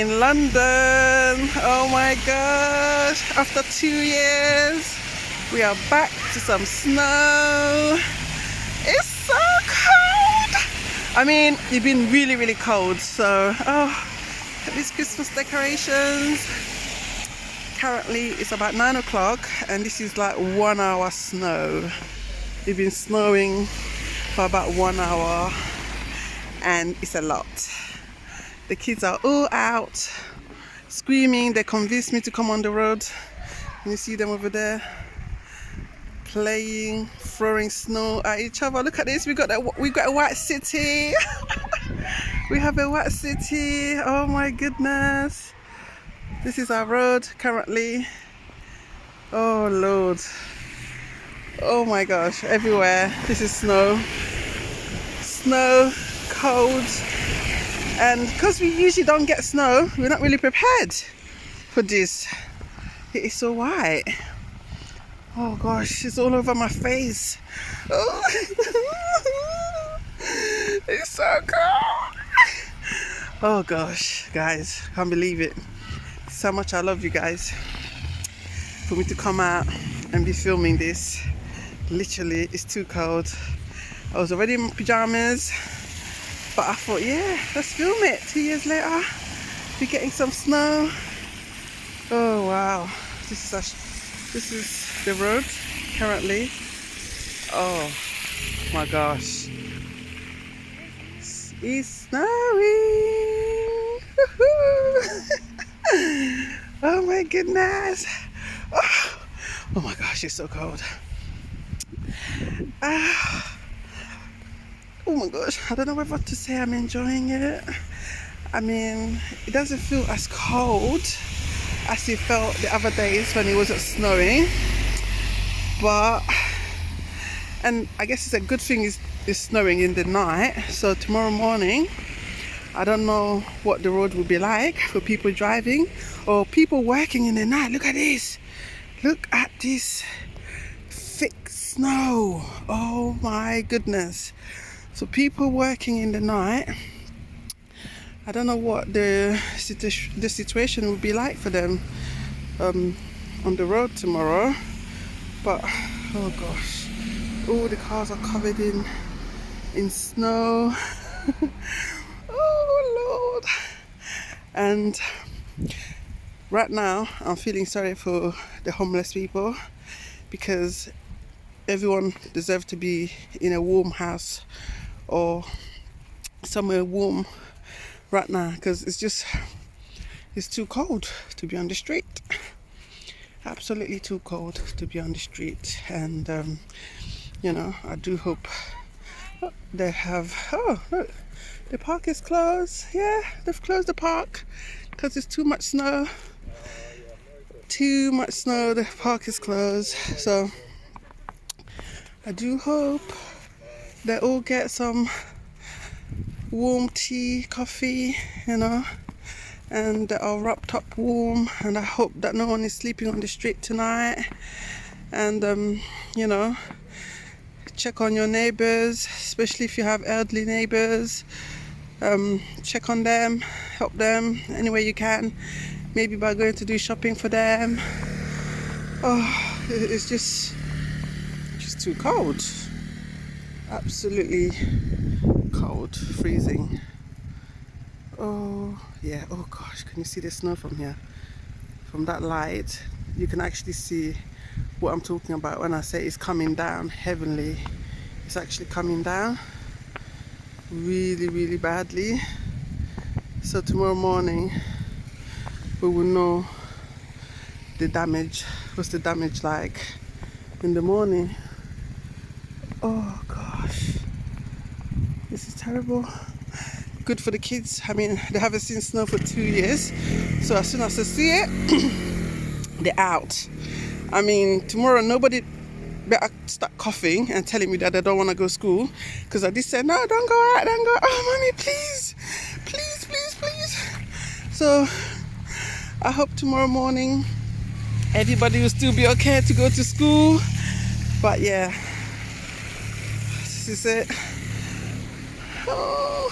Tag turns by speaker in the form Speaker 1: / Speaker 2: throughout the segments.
Speaker 1: in London. Oh my gosh, after 2 years we are back to some snow. It's so cold. I mean, it's been really cold, so look at these Christmas decorations. Currently it's about 9 o'clock and this is like 1 hour snow. It's been snowing for about 1 hour and it's a lot. The kids are all out screaming. They convinced me to come on the road. Can you see them over there playing, throwing snow at each other? Look at this, we got a white city. We have a white city. Oh my goodness, this is our road currently. Oh Lord, oh my gosh, everywhere this is snow, cold. And because we usually don't get snow, we're not really prepared for this. It is so white. Oh gosh, it's all over my face. Oh. It's so cold. Oh gosh, guys, can't believe it. So much I love you guys. For me to come out and be filming this, literally, it's too cold. I was already in my pajamas, but I thought, yeah, let's film it. 2 years later, we're getting some snow. Oh wow, this is the road currently. Oh my gosh, it's snowing. Oh my goodness. Oh my gosh, it's so cold. Oh my gosh, I don't know whether to say I'm enjoying it. I mean, it doesn't feel as cold as it felt the other days when it wasn't snowing. And I guess it's a good thing it's snowing in the night. So tomorrow morning, I don't know what the road will be like for people driving or people working in the night. Look at this. Look at this thick snow. Oh my goodness. So people working in the night, I don't know what the situation will be like for them on the road tomorrow. But oh gosh, all the cars are covered in snow. Oh Lord. And right now I'm feeling sorry for the homeless people, because everyone deserves to be in a warm house or somewhere warm right now, because it's too cold to be on the street. Absolutely too cold to be on the street. And you know, I do hope they have, oh look, the park is closed. Yeah, they've closed the park because there's too much snow. The park is closed. So I do hope they all get some warm tea, coffee, you know, and they are wrapped up warm. And I hope that no one is sleeping on the street tonight. And you know, check on your neighbors, especially if you have elderly neighbors. Check on them, help them any way you can, maybe by going to do shopping for them. Oh, it's just too cold. Absolutely cold, freezing. Oh yeah, oh gosh, can you see the snow from here? From that light, you can actually see what I'm talking about when I say it's coming down heavenly. It's actually coming down really badly. So tomorrow morning we will know the damage. What's the damage like in the morning? Oh gosh, this is terrible. Good for the kids. I mean, they haven't seen snow for 2 years, so as soon as they see it, they're out. I mean, tomorrow nobody better start coughing and telling me that they don't want to go to school, because I did say, no, don't go out, don't go. Oh mommy, please. So I hope tomorrow morning everybody will still be okay to go to school. But yeah, this is it. Oh,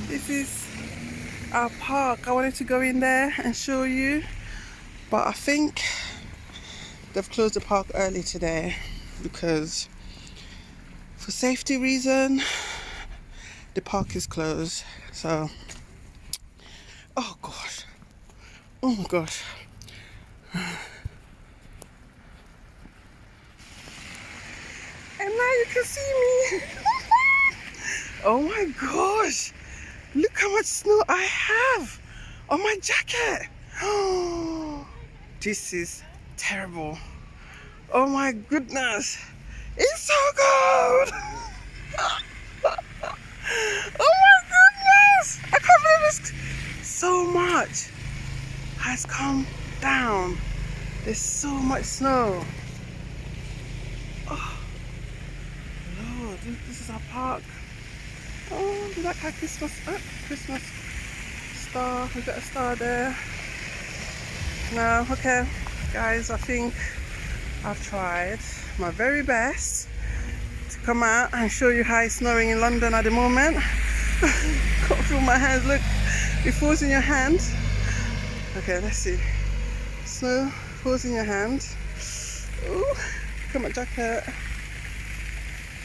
Speaker 1: this is our park. I wanted to go in there and show you, but I think they've closed the park early today because for safety reason the park is closed. So oh gosh, oh my gosh. And now you can see me. Oh my gosh, look how much snow I have on my jacket. Oh, this is terrible. Oh my goodness, it's so cold. Oh my goodness, I can't believe it's so much has come down. There's so much snow. Oh Lord, this is our park. Oh, look like our Christmas star. We've got a star there. No, okay, guys, I think I've tried my very best to come out and show you how it's snowing in London at the moment. Can't feel my hands. Look, it falls in your hand. Okay, let's see. Snow falls in your hand. Ooh, look at my jacket.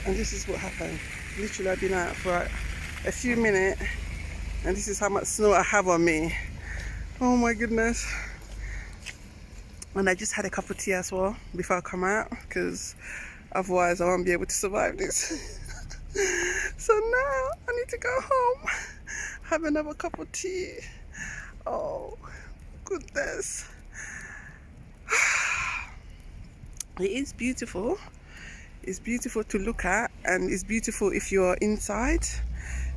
Speaker 1: And this is what happened. Literally, I've been out for a few minutes, and this is how much snow I have on me. Oh my goodness. And I just had a cup of tea as well before I come out, because otherwise I won't be able to survive this. So now I need to go home, have another cup of tea. Oh goodness. It is beautiful. It's beautiful to look at, and it's beautiful if you're inside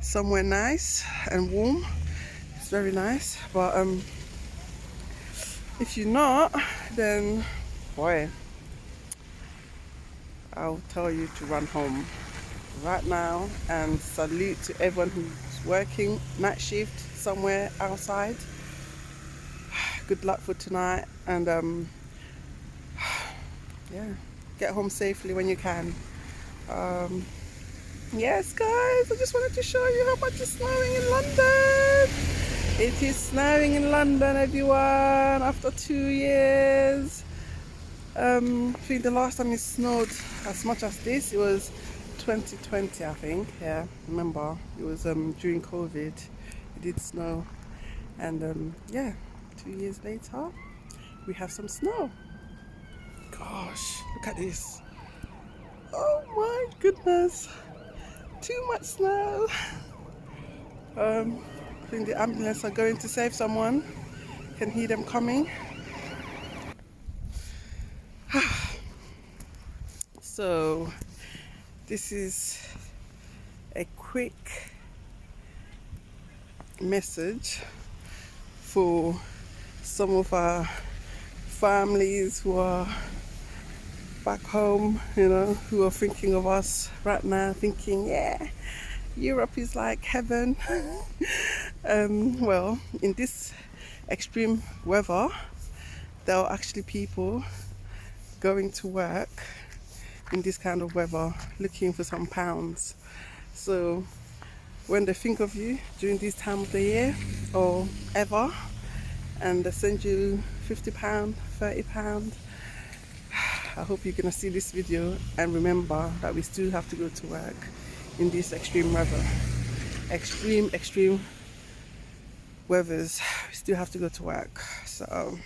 Speaker 1: somewhere nice and warm. It's very nice, but if you're not, then boy, I'll tell you to run home right now. And salute to everyone who's working night shift somewhere outside. Good luck for tonight, and yeah, get home safely when you can. Yes guys, I just wanted to show you how much it's snowing in London. It is snowing in London, everyone, after 2 years. I think the last time it snowed as much as this, it was 2020, I think. Yeah, remember, it was during COVID, it did snow. And yeah, 2 years later, we have some snow. Gosh, look at this. Oh my goodness, too much snow. I think the ambulance are going to save someone. Can hear them coming. So this is a quick message for some of our families who are back home, you know, who are thinking of us right now, thinking, yeah, Europe is like heaven. Well, in this extreme weather, there are actually people going to work in this kind of weather looking for some pounds. So when they think of you during this time of the year or ever, and they send you £50, £30, I hope you're gonna see this video and remember that we still have to go to work in this extreme weather. Extreme weathers, we still have to go to work. So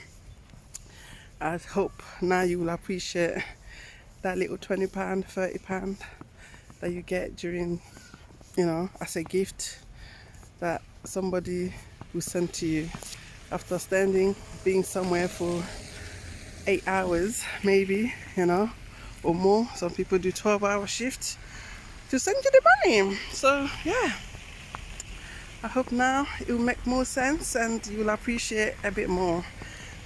Speaker 1: I hope now you will appreciate that little £20, £30 that you get during, you know, as a gift that somebody will send to you after being somewhere for 8 hours maybe, you know, or more. Some people do 12-hour shifts to send you the money. So yeah, I hope now it will make more sense and you will appreciate a bit more.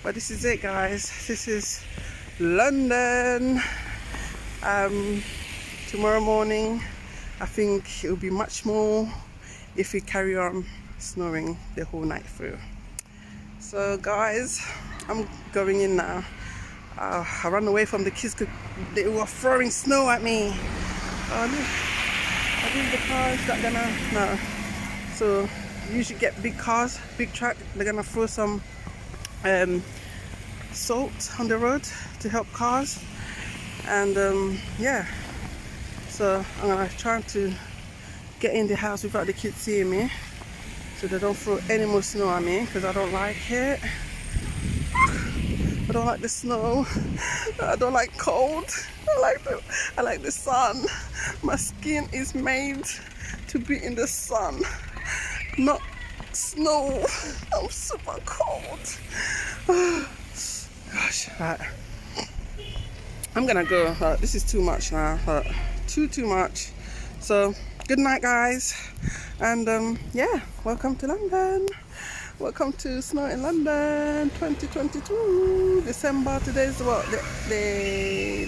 Speaker 1: But this is it, guys. This is London. Tomorrow morning I think it will be much more if we carry on snowing the whole night through. So guys, I'm going in now. I ran away from the kids because they were throwing snow at me. I think the car is not gonna, no. So usually get big cars, big truck. They're gonna throw some salt on the road to help cars, and yeah, so I'm gonna try to get in the house without the kids seeing me, so they don't throw any more snow at me, because I don't like it. I don't like the snow. I don't like cold. I like the sun. My skin is made to be in the sun, not snow. I'm super cold. Gosh, right. I'm gonna go. This is too much now. Too much. So good night, guys, and yeah, welcome to London. Welcome to Snow in London 2022 December. Today is what, the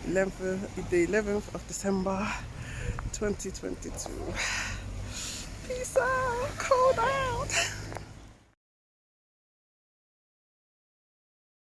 Speaker 1: 11th of December 2022. Peace out, cold out.